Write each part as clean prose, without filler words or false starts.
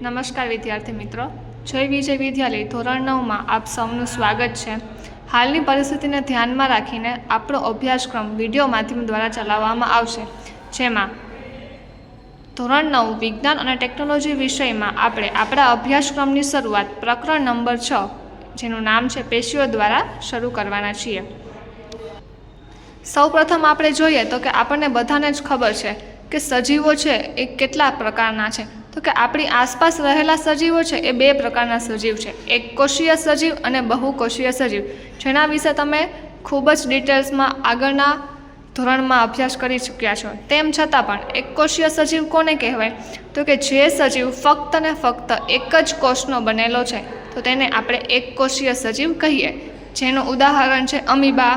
નમસ્કાર વિદ્યાર્થી મિત્રો, જય વિજય વિદ્યાલય ધોરણ 9માં આપ સૌનું સ્વાગત છે। હાલની પરિસ્થિતિને ધ્યાનમાં રાખીને આપણો અભ્યાસક્રમ વિડીયો માધ્યમ દ્વારા ચલાવવામાં આવશે, જેમાં ધોરણ 9 વિજ્ઞાન અને ટેકનોલોજી વિષયમાં આપણે આપણા અભ્યાસક્રમની શરૂઆત પ્રકરણ નંબર 6 જેનું નામ છે પેશીઓ દ્વારા શરૂ કરવાના છીએ। સૌપ્રથમ આપણે જોઈએ તો કે આપણને બધાને જ ખબર છે કે સજીવો છે એ કેટલા પ્રકારના છે। તો કે આપણી આસપાસ રહેલા સજીવો છે એ બે પ્રકારના સજીવ છે, એક કોષીય સજીવ અને બહુકોષીય સજીવ, જેના વિશે તમે ખૂબ જ ડિટેલ્સમાં આગળના ધોરણમાં અભ્યાસ કરી ચૂક્યા છો। તેમ છતાં પણ એક કોષીય સજીવ કોને કહેવાય? તો કે જે સજીવ ફક્ત ને ફક્ત એક જ કોષનો બનેલો છે તો તેને આપણે એક કોષીય સજીવ કહીએ, જેનું ઉદાહરણ છે અમીબા,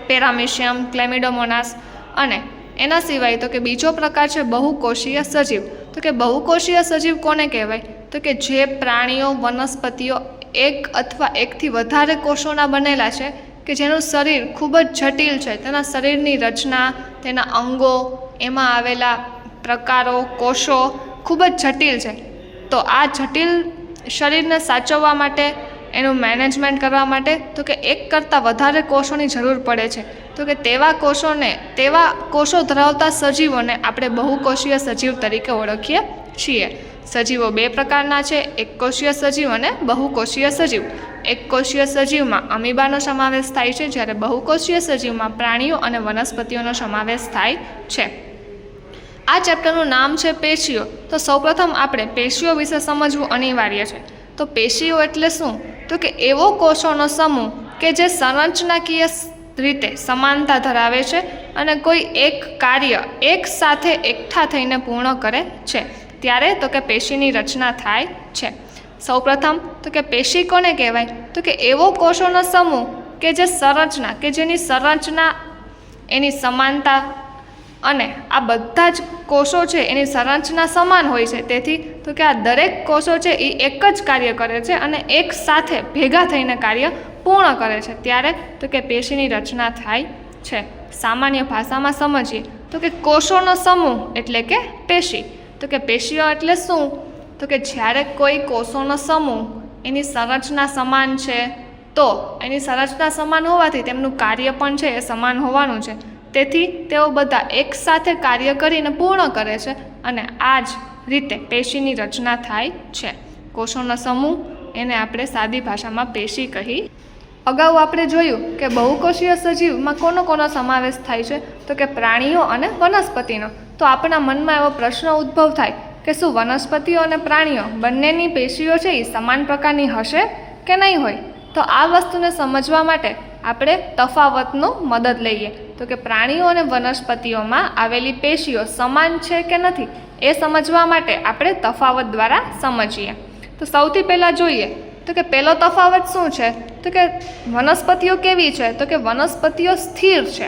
પેરામિશિયમ, ક્લેમિડોમોનાસ। અને એના સિવાય તો કે બીજો પ્રકાર છે બહુકોષીય સજીવ। તો કે બહુકોષીય સજીવ કોને કહેવાય? તો કે જે પ્રાણીઓ, વનસ્પતિઓ એક અથવા એકથી વધારે કોષોના બનેલા છે કે જેનું શરીર ખૂબ જ જટિલ છે, તેના શરીરની રચના, તેના અંગો, એમાં આવેલા પ્રકારો, કોષો ખૂબ જ જટિલ છે। તો આ જટિલ શરીરને સાચવવા માટે, એનું મેનેજમેન્ટ કરવા માટે તો કે એક કરતાં વધારે કોષોની જરૂર પડે છે। તો કે તેવા કોષો ધરાવતા સજીવોને આપણે બહુકોષીય સજીવ તરીકે ઓળખીએ છીએ। સજીવો બે પ્રકારના છે, એક કોષીય સજીવ અને બહુકોષીય સજીવ। એક કોષીય સજીવમાં અમીબાનો સમાવેશ થાય છે, જ્યારે બહુકોષીય સજીવમાં પ્રાણીઓ અને વનસ્પતિઓનો સમાવેશ થાય છે। આ ચેપ્ટરનું નામ છે પેશીઓ। તો સૌપ્રથમ આપણે પેશીઓ વિશે સમજવું અનિવાર્ય છે। તો પેશીઓ એટલે શું? તો કે એવો કોષોનો સમૂહ કે જે સંરચનાકીય રીતે સમાનતા ધરાવે છે અને કોઈ એક કાર્ય એક સાથે એકઠા થઈને પૂર્ણ કરે છે, ત્યારે તો કે પેશીની રચના થાય છે। સૌપ્રથમ તો કે પેશી કોને કહેવાય? તો કે એવો કોષોનો સમૂહ કે જે જેની સંરચના, એની સમાનતા અને આ બધા જ કોષો છે એની સંરચના સમાન હોય છે। તેથી તો કે આ દરેક કોષો છે એ એક જ કાર્ય કરે છે અને એક સાથે ભેગા થઈને કાર્ય પૂર્ણ કરે છે, ત્યારે તો કે પેશીની રચના થાય છે। સામાન્ય ભાષામાં સમજીએ તો કે કોષોનો સમૂહ એટલે કે પેશી। તો કે પેશીઓ એટલે શું? તો કે જ્યારે કોઈ કોષોનો સમૂહ, એની સંરચના સમાન છે, તો એની સંરચના સમાન હોવાથી તેમનું કાર્ય પણ છે એ સમાન હોવાનું છે, તેથી તેઓ બધા એક સાથે કાર્ય કરીને પૂર્ણ કરે છે અને આ જ રીતે પેશીની રચના થાય છે। કોષોનો સમૂહ એને આપણે સાદી ભાષામાં પેશી કહી। અગાઉ આપણે જોયું કે બહુકોષીય સજીવમાં કોનો સમાવેશ થાય છે? તો કે પ્રાણીઓ અને વનસ્પતિનો। તો આપણા મનમાં એવો પ્રશ્ન ઉદ્ભવ થાય કે શું વનસ્પતિઓ અને પ્રાણીઓ બંનેની પેશીઓ છે એ સમાન પ્રકારની હશે કે નહીં હોય? તો આ વસ્તુને સમજવા માટે આપણે તફાવતનો મદદ લઈએ। તો કે પ્રાણીઓ અને વનસ્પતિઓમાં આવેલી પેશીઓ સમાન છે કે નથી એ સમજવા માટે આપણે તફાવત દ્વારા સમજીએ। તો સૌથી પહેલાં જોઈએ તો કે પહેલો તફાવત શું છે? તો કે વનસ્પતિઓ કેવી છે? તો કે વનસ્પતિઓ સ્થિર છે,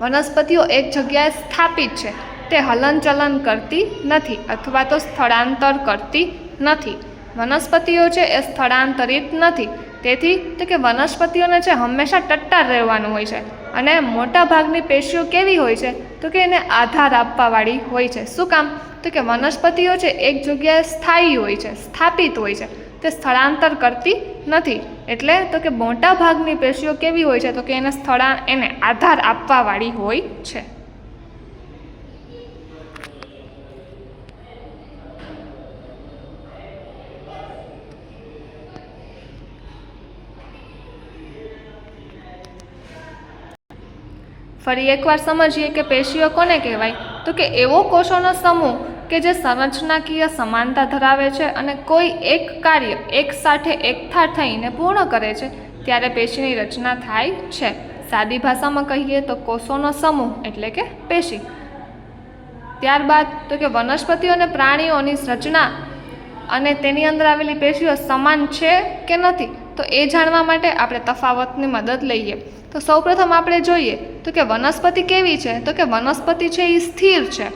વનસ્પતિઓ એક જગ્યાએ સ્થાપિત છે, તે હલનચલન કરતી નથી અથવા તો સ્થળાંતર કરતી નથી। વનસ્પતિઓ છે એ સ્થળાંતરિત નથી, તેથી તો કે વનસ્પતિઓને છે હંમેશા ટટ્ટાર રહેવાનું હોય છે અને મોટા ભાગની પેશીઓ કેવી હોય છે? તો કે એને આધાર આપવાવાળી હોય છે। શું કામ? તો કે વનસ્પતિઓ છે એક જગ્યાએ સ્થાયી હોય છે, સ્થાપિત હોય છે, તે સ્થળાંતર કરતી નથી, એટલે તો કે મોટા ભાગની પેશીઓ કેવી હોય છે? તો કે એને આધાર આપવાવાળી હોય છે। ફરી એકવાર સમજીએ કે પેશીઓ કોને કહેવાય? તો કે એવો કોષોનો સમૂહ કે જે સંરચનાકીય સમાનતા ધરાવે છે અને કોઈ એક કાર્ય એક સાથે એકઠા થઈને પૂર્ણ કરે છે, ત્યારે પેશીની રચના થાય છે। સાદી ભાષામાં કહીએ તો કોષોનો સમૂહ એટલે કે પેશી। ત્યારબાદ તો કે વનસ્પતિઓ અને પ્રાણીઓની રચના અને તેની અંદર આવેલી પેશીઓ સમાન છે કે નથી, તો એ જાણવા માટે આપણે તફાવતની મદદ લઈએ। તો સૌપ્રથમ આપણે જોઈએ તો કે વનસ્પતિ કેવી છે? તો કે વનસ્પતિ છે એ સ્થિર છે,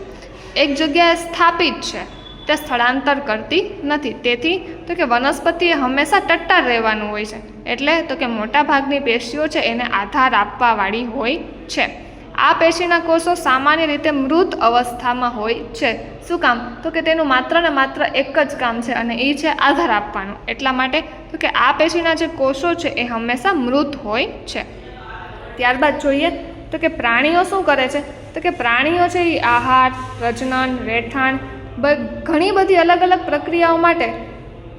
એક જગ્યાએ સ્થાપિત છે, તે સ્થળાંતર કરતી નથી, તેથી તો કે વનસ્પતિએ હંમેશા ટટ્ટાર રહેવાનું હોય છે, એટલે તો કે મોટા ભાગની પેશીઓ છે એને આધાર આપવાવાળી હોય છે। આ પેશીના કોષો સામાન્ય રીતે મૃત અવસ્થામાં હોય છે. શું કામ? તો કે તેનું માત્ર ને માત્ર એક જ કામ છે અને એ છે આધાર આપવાનું. એટલા માટે તો કે આ પેશીના જે કોષો છે એ હંમેશા મૃત હોય છે. ત્યારબાદ જોઈએ તો કે પ્રાણીઓ શું કરે છે? તો કે પ્રાણીઓ છે એ આહાર, પ્રજનન, રહેઠાણ ઘણી બધી અલગ અલગ પ્રક્રિયાઓ માટે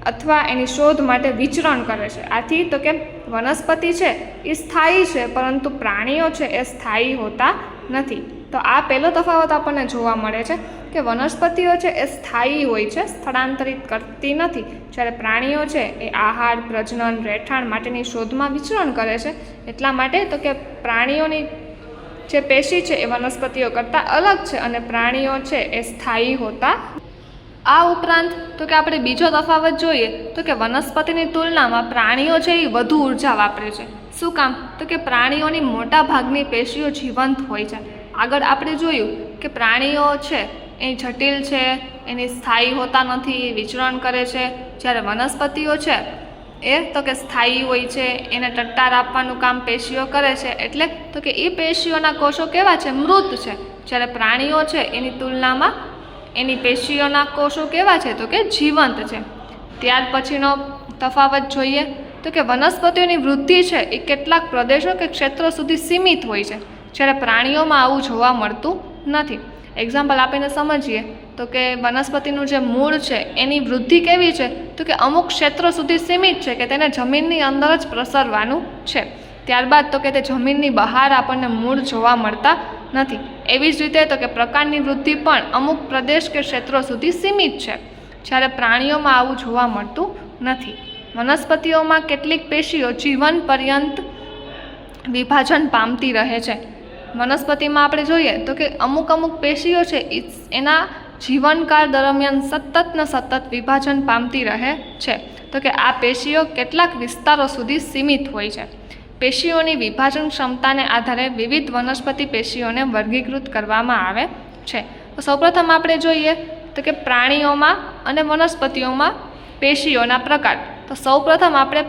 અથવા એની શોધ માટે વિચરણ કરે છે. આથી તો કે વનસ્પતિ છે એ સ્થાયી છે, પરંતુ પ્રાણીઓ છે એ સ્થાયી હોતા નથી. તો આ પહેલો તફાવત આપણને જોવા મળે છે કે વનસ્પતિઓ છે એ સ્થાયી હોય છે, સ્થળાંતરિત કરતી નથી, જ્યારે પ્રાણીઓ છે એ આહાર, પ્રજનન, રહેઠાણ માટેની શોધમાં વિચરણ કરે છે. એટલા માટે તો કે પ્રાણીઓની જે પેશી છે એ વનસ્પતિઓ કરતાં અલગ છે અને પ્રાણીઓ છે એ સ્થાયી હોતા. આ ઉપરાંત તો કે આપણે બીજો તફાવત જોઈએ તો કે વનસ્પતિની તુલનામાં પ્રાણીઓ છે એ વધુ ઉર્જા વાપરે છે. શું કામ? તો કે પ્રાણીઓની મોટા ભાગની પેશીઓ જીવંત હોય છે. આગળ આપણે જોયું કે પ્રાણીઓ છે એ જટિલ છે, એની સ્થાયી હોતા નથી, વિચરણ કરે છે, જ્યારે વનસ્પતિઓ છે એ તો કે સ્થાયી હોય છે, એને ટટ્ટાર આપવાનું કામ પેશીઓ કરે છે. એટલે તો કે એ પેશીઓના કોષો કેવા છે? મૃત છે. જ્યારે પ્રાણીઓ છે એની તુલનામાં એની પેશીઓના કોષો કેવા છે? તો કે જીવંત છે. ત્યાર પછીનો તફાવત જોઈએ તો કે વનસ્પતિઓની વૃદ્ધિ છે એ કેટલાક પ્રદેશો કે ક્ષેત્રો સુધી સીમિત હોય છે, જ્યારે પ્રાણીઓમાં આવું જોવા મળતું નથી. એક્ઝામ્પલ આપીને સમજીએ તો કે વનસ્પતિનું જે મૂળ છે એની વૃદ્ધિ કેવી છે? તો કે અમુક ક્ષેત્રો સુધી સીમિત છે કે તેને જમીનની અંદર જ પ્રસરવાનું છે. ત્યારબાદ તો કે તે જમીનની બહાર આપણને મૂળ જોવા મળતા નથી. એવી જ રીતે તો કે પ્રકાંડની વૃદ્ધિ પણ અમુક પ્રદેશ કે ક્ષેત્રો સુધી સીમિત છે, જ્યારે પ્રાણીઓમાં આવું જોવા મળતું નથી. વનસ્પતિઓમાં કેટલીક પેશીઓ જીવન પર્યંત વિભાજન પામતી રહે છે. વનસ્પતિમાં આપણે જોઈએ તો કે અમુક પેશીઓ છે એના જીવનકાળ દરમિયાન સતત વિભાજન પામતી રહે છે. તો કે આ પેશીઓ કેટલાક વિસ્તારો સુધી સીમિત હોય છે. પેશીઓની વિભાજન ક્ષમતાને આધારે વિવિધ વનસ્પતિ પેશીઓને વર્ગીકૃત કરવામાં આવે છે. તો સૌપ્રથમ આપણે જોઈએ તો કે પ્રાણીઓમાં અને વનસ્પતિઓમાં પેશીઓના પ્રકાર. તો સૌપ્રથમ આપણે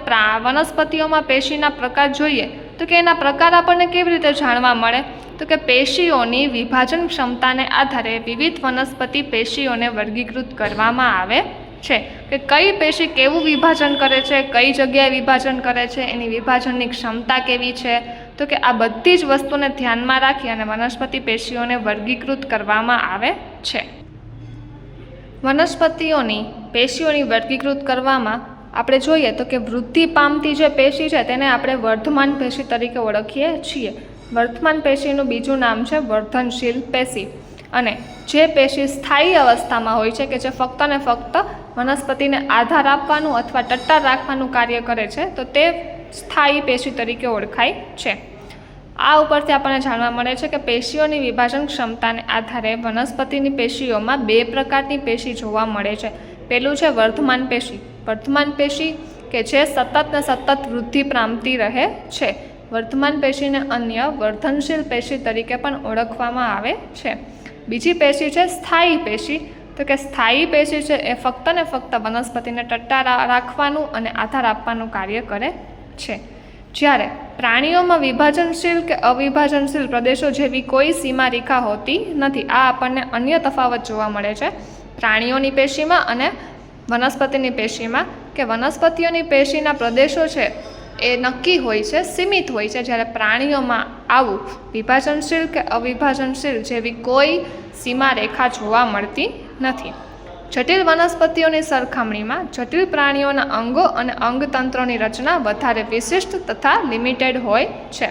વનસ્પતિઓમાં પેશીના પ્રકાર જોઈએ તો કે એના પ્રકાર આપણને કેવી રીતે જાણવા મળે? તો કે પેશીઓની વિભાજન ક્ષમતાને આધારે વિવિધ વનસ્પતિ પેશીઓને વર્ગીકૃત કરવામાં આવે છે. કે કઈ પેશી કેવું વિભાજન કરે છે, કઈ જગ્યાએ વિભાજન કરે છે, એની વિભાજનની ક્ષમતા કેવી છે. તો કે આ બધી જ વસ્તુને ધ્યાનમાં રાખી અને વનસ્પતિ પેશીઓને વર્ગીકૃત કરવામાં આવે છે. વનસ્પતિઓની પેશીઓની વર્ગીકૃત કરવામાં આપણે જોઈએ તો કે વૃદ્ધિ પામતી જે પેશી છે તેને આપણે વર્ધમાન પેશી તરીકે ઓળખીએ છીએ. વર્ધમાન પેશીનું બીજું નામ છે વર્ધનશીલ પેશી. અને જે પેશી સ્થાયી અવસ્થામાં હોય છે કે જે ફક્ત ને ફક્ત વનસ્પતિને આધાર આપવાનું અથવા ટટ્ટાર રાખવાનું કાર્ય કરે છે, તો તે સ્થાયી પેશી તરીકે ઓળખાય છે. આ ઉપરથી આપણને જાણવા મળે છે કે પેશીઓની વિભાજન ક્ષમતાને આધારે વનસ્પતિની પેશીઓમાં બે પ્રકારની પેશી જોવા મળે છે. પહેલું છે વર્ધમાન પેશી. વર્ધમાન પેશી કે જે સતત વૃદ્ધિ પામતી રહે છે. વર્ધમાન પેશીને અન્ય વર્ધનશીલ પેશી તરીકે પણ ઓળખવામાં આવે છે. બીજી પેશી છે સ્થાયી પેશી. તો કે સ્થાયી પેશી છે એ ફક્ત ને ફક્ત વનસ્પતિને ટટ્ટાર રાખવાનું અને આધાર આપવાનું કાર્ય કરે છે. જ્યારે પ્રાણીઓમાં વિભાજનશીલ કે અવિભાજનશીલ પ્રદેશો જેવી કોઈ સીમારેખા હોતી નથી. આ આપણને અન્ય તફાવત જોવા મળે છે પ્રાણીઓની પેશીમાં અને વનસ્પતિની પેશીમાં. કે વનસ્પતિઓની પેશીના પ્રદેશો છે એ નક્કી હોય છે, સીમિત હોય છે, જ્યારે પ્રાણીઓમાં આવું વિભાજનશીલ કે અવિભાજનશીલ જેવી કોઈ સીમારેખા જોવા મળતી નથી. જટિલ વનસ્પતિઓની સરખામણીમાં જટિલ પ્રાણીઓના અંગો અને અંગતંત્રોની રચના વધારે વિશિષ્ટ તથા લિમિટેડ હોય છે.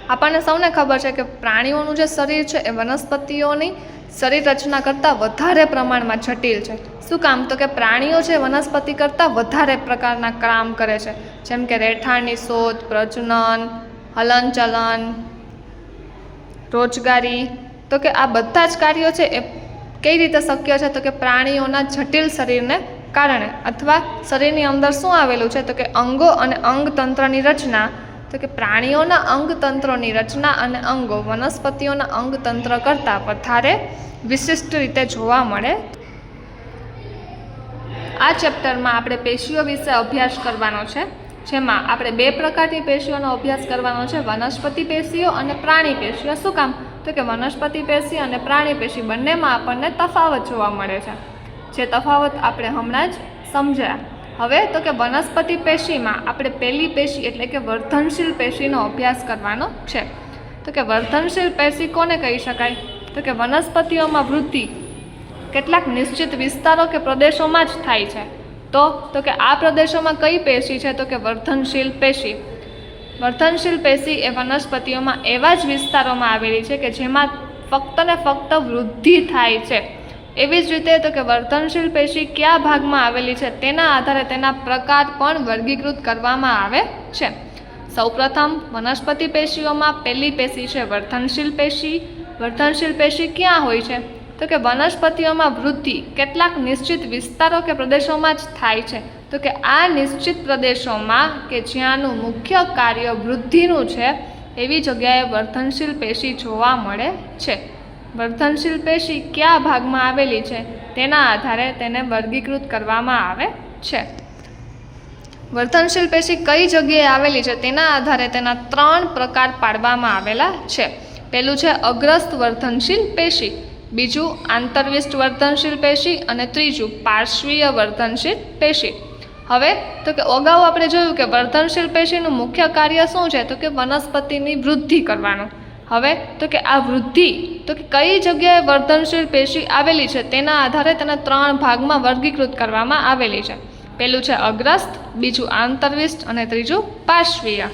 આપણને સૌને ખબર છે કે પ્રાણીઓનું જે શરીર છે એ વનસ્પતિઓની શરીર રચના કરતાં વધારે પ્રમાણમાં જટિલ છે. શું કામ? તો કે પ્રાણીઓ છે વનસ્પતિ કરતાં વધારે પ્રકારના કામ કરે છે, જેમ કે રહેઠાણની શોધ, પ્રજનન, હલનચલન, રોજગારી. તો કે આ બધા જ કાર્યો છે એ કઈ રીતે શક્ય છે? તો કે પ્રાણીઓના જટિલ શરીરને કારણે. અથવા શરીરની અંદર શું આવેલું છે? તો કે અંગો અને અંગતંત્રની રચના. તો કે પ્રાણીઓના અંગતંત્રોની રચના અને અંગો વનસ્પતિઓના અંગતંત્ર કરતાં વધારે વિશિષ્ટ રીતે જોવા મળે. આ ચેપ્ટરમાં આપણે પેશીઓ વિશે અભ્યાસ કરવાનો છે. જેમાં આપણે બે પ્રકારની પેશીઓનો અભ્યાસ કરવાનો છે, વનસ્પતિ પેશીઓ અને પ્રાણી પેશીઓ. શું કામ? તો કે વનસ્પતિ પેશી અને પ્રાણી પેશી બંનેમાં આપણને તફાવત જોવા મળે છે, જે તફાવત આપણે હમણાં જ સમજ્યા. હવે તો કે વનસ્પતિ પેશીમાં આપણે પહેલી પેશી એટલે કે વર્ધનશીલ પેશીનો અભ્યાસ કરવાનો છે. તો કે વર્ધનશીલ પેશી કોને કહી શકાય? તો કે વનસ્પતિઓમાં વૃદ્ધિ કેટલાક નિશ્ચિત વિસ્તારો કે પ્રદેશોમાં જ થાય છે. તો કે આ પ્રદેશોમાં કઈ પેશી છે? તો કે વર્ધનશીલ પેશી. વર્ધનશીલ પેશી એ વનસ્પતિઓમાં એવા જ વિસ્તારોમાં આવેલી છે કે જેમાં ફક્ત ને ફક્ત વૃદ્ધિ થાય છે. એવી જ રીતે તો કે વર્ધનશીલ પેશી કયા ભાગમાં આવેલી છે તેના આધારે તેના પ્રકાર પણ વર્ગીકૃત કરવામાં આવે છે. સૌપ્રથમ વનસ્પતિ પેશીઓમાં પહેલી પેશી છે વર્ધનશીલ પેશી. વર્ધનશીલ પેશી ક્યાં હોય છે? તો કે વનસ્પતિઓમાં વૃદ્ધિ કેટલાક નિશ્ચિત વિસ્તારો કે પ્રદેશોમાં જ થાય છે. તો કે આ નિશ્ચિત પ્રદેશોમાં કે જ્યાંનું મુખ્ય કાર્ય વૃદ્ધિનું છે એવી જગ્યાએ વર્ધનશીલ પેશી જોવા મળે છે. વર્ધનશીલ પેશી કયા ભાગમાં આવેલી છે તેના આધારે તેને વર્ગીકૃત કરવામાં આવે છે. વર્ધનશીલ પેશી કઈ જગ્યાએ આવેલી છે તેના આધારે તેના 3 પ્રકાર પાડવામાં આવેલા છે. પહેલું છે અગ્રસ્ત વર્ધનશીલ પેશી, બીજું આંતરવિષ્ટ વર્ધનશીલ પેશી અને ત્રીજું પાર્શ્વીય વર્ધનશીલ પેશી. હવે તો કે અગાઉ આપણે જોયું કે વર્ધનશીલ પેશીનું મુખ્ય કાર્ય શું છે? તો કે વનસ્પતિની વૃદ્ધિ કરવાનું. હવે તો કે આ વૃદ્ધિ તો કે કઈ જગ્યાએ વર્ધનશીલ પેશી આવેલી છે તેના આધારે તેના 3 ભાગમાં વર્ગીકૃત કરવામાં આવેલી છે. પહેલું છે અગ્રસ્ત, બીજું આંતરવિષ્ટ અને ત્રીજું પાર્શ્વીય.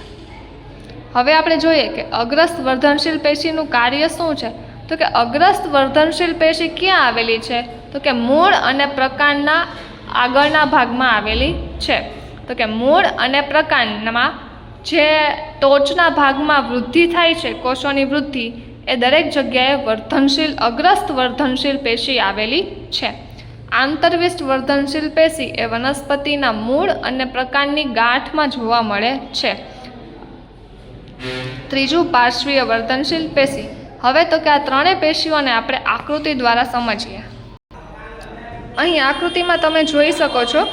હવે આપણે જોઈએ કે અગ્રસ્ત વર્ધનશીલ પેશીનું કાર્ય શું છે? તો કે અગ્રસ્ત વર્ધનશીલ પેશી ક્યાં આવેલી છે? તો કે મૂળ અને પ્રકાંડના આગળના ભાગમાં આવેલી છે. તો કે મૂળ અને પ્રકાંડમાં જે ટોચના ભાગમાં વૃદ્ધિ થાય છે, કોષોની વૃદ્ધિ, એ દરેક જગ્યાએ અગ્રસ્ત વર્ધનશીલ પેશી આવેલી છે. આંતરવિષ્ટ વર્ધનશીલ પેશી એ વનસ્પતિના મૂળ અને પ્રકાંડની ગાંઠમાં જોવા મળે છે. ત્રીજું પાર્શ્વીય વર્ધનશીલ પેશી. હવે તો કે આ 3 પેશીઓને આપણે આકૃતિ દ્વારા સમજીએ. અહીં આકૃતિમાં તમે જોઈ શકો છો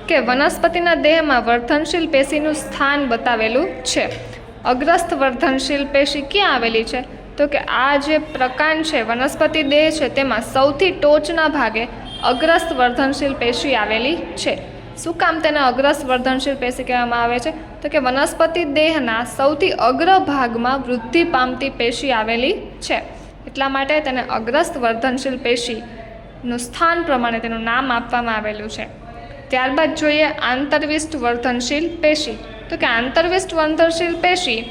કે વનસ્પતિના દેહમાં વર્ધનશીલ પેશીનું સ્થાન બતાવેલું છે. અગ્રસ્ત વર્ધનશીલ પેશી ક્યાં આવેલી છે? તો કે આ જે પ્રકાંડ છે, વનસ્પતિ દેહ છે, તેમાં સૌથી ટોચના ભાગે અગ્રસ્ત વર્ધનશીલ પેશી આવેલી છે. શું કામ તેને અગ્રસ્ત વર્ધનશીલ પેશી કહેવામાં આવે છે? તો કે વનસ્પતિ દેહના સૌથી અગ્ર ભાગમાં વૃદ્ધિ પામતી પેશી આવેલી છે, એટલા માટે તેને અગ્રસ્ત વર્ધનશીલ પેશીનું સ્થાન પ્રમાણે તેનું નામ આપવામાં આવેલું છે. ત્યારબાદ જોઈએ આંતરવિષ્ટ વર્ધનશીલ પેશી. તો કે આંતરવિષ્ટ વર્ધનશીલ પેશી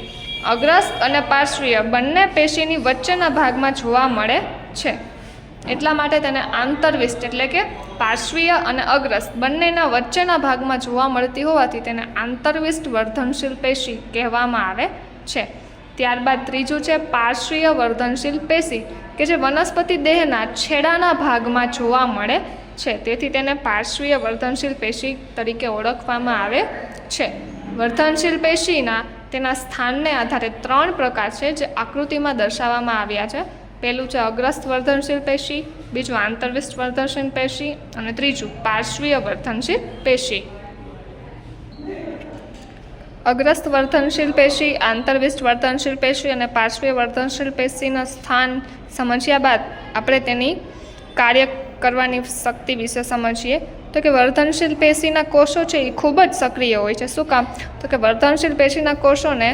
અગ્રસ્ત અને પાર્શ્વીય બંને પેશીની વચ્ચેના ભાગમાં જોવા મળે છે, એટલા માટે તેને આંતરવિષ્ટ એટલે કે પાર્શ્વીય અને અગ્રસ્ત બંનેના વચ્ચેના ભાગમાં જોવા મળતી હોવાથી તેને આંતરવિષ્ટ વર્ધનશીલ પેશી કહેવામાં આવે છે. ત્યારબાદ ત્રીજું છે પાર્શ્વીય વર્ધનશીલ પેશી, કે જે વનસ્પતિ દેહના છેડાના ભાગમાં જોવા મળે છે, તેથી તેને પાર્શ્વીય વર્ધનશીલ પેશી તરીકે ઓળખવામાં આવે છે. વર્ધનશીલ પેશીના તેના સ્થાનને આધારે 3 પ્રકાર છે જે આકૃતિમાં દર્શાવવામાં આવ્યા છે. પહેલું છે અગ્રસ્ત વર્ધનશીલ પેશી, બીજું આંતરવિષ્ટ વર્ધનશીલ પેશી અને ત્રીજું પાર્શ્વીય વર્ધનશીલ પેશી. અગ્રસ્ત વર્ધનશીલ પેશી, આંતરવિષ્ટ વર્ધનશીલ પેશી અને પાર્શ્વીય વર્ધનશીલ પેશીના સ્થાન સમજ્યા બાદ આપણે તેની કાર્ય કરવાની શક્તિ વિશે સમજીએ. તો કે વર્ધનશીલ પેશીના કોષો છે એ ખૂબ જ સક્રિય હોય છે. શું કામ? તો કે વર્ધનશીલ પેશીના કોષોને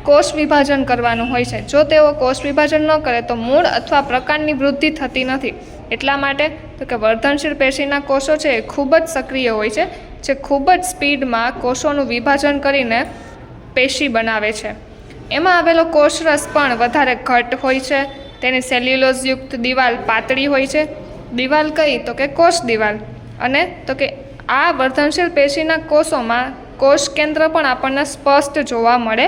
કોષ વિભાજન કરવાનું હોય છે. જો તેઓ કોષ વિભાજન ન કરે તો મૂળ અથવા પ્રકાંડની વૃદ્ધિ થતી નથી. એટલા માટે તો કે વર્ધનશીલ પેશીના કોષો છે એ ખૂબ જ સક્રિય હોય છે, જે ખૂબ જ સ્પીડમાં કોષોનું વિભાજન કરીને પેશી બનાવે છે. એમાં આવેલો કોષરસ પણ વધારે ઘટ્ટ હોય છે. તેની સેલ્યુલોઝયુક્ત દિવાલ પાતળી હોય છે. દિવાલ કઈ? તો કે કોષ દિવાલ. અને તો કે આ વર્ધનશીલ પેશીના કોષોમાં કોષ કેન્દ્ર પણ આપણને સ્પષ્ટ જોવા મળે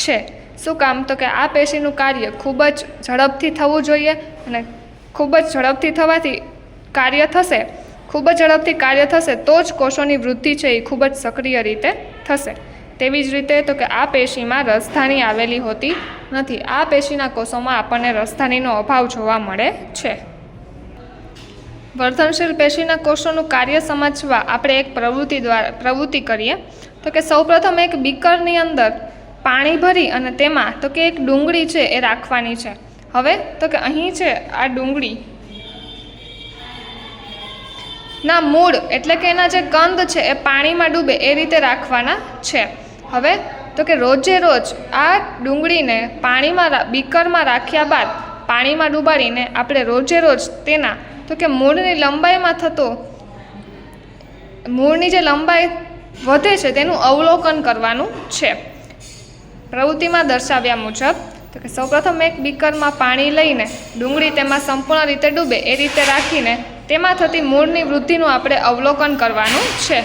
છે. શું કામ? તો કે આ પેશીનું કાર્ય ખૂબ જ ઝડપથી થવું જોઈએ અને ખૂબ જ ઝડપથી થવાથી ખૂબ જ ઝડપથી કાર્ય થશે તો જ કોષોની વૃદ્ધિ છે એ ખૂબ જ સક્રિય રીતે થશે. તેવી જ રીતે તો કે આ પેશીમાં રસધાની આવેલી હોતી નથી. આ પેશીના કોષોમાં આપણને રસધાનીનો અભાવ જોવા મળે છે. વર્ધનશીલ પેશીના કોષોનું કાર્ય સમજવા આપણે એક પ્રવૃત્તિ કરીએ. તો કે સૌપ્રથમ એક બીકરની અંદર પાણી ભરી અને તેમાં તો કે એક ડુંગળી છે એ રાખવાની છે. હવે તો કે અહીં છે આ ડુંગળી ના મૂળ એટલે કે એના જે કંદ છે એ પાણીમાં ડૂબે એ રીતે રાખવાના છે. હવે તો કે રોજે રોજ આ ડુંગળીને પાણીમાં બીકરમાં રાખ્યા બાદ પાણીમાં ડૂબાડીને આપણે રોજે રોજ તેના તો કે મૂળની લંબાઈમાં થતો મૂળની જે લંબાઈ વધે છે તેનું અવલોકન કરવાનું છે. પ્રવૃત્તિમાં દર્શાવ્યા મુજબ તો કે સૌપ્રથમ એક બીકરમાં પાણી લઈને ડુંગળી તેમાં સંપૂર્ણ રીતે ડૂબે એ રીતે રાખીને તેમાં થતી મૂળની વૃદ્ધિનું આપણે અવલોકન કરવાનું છે.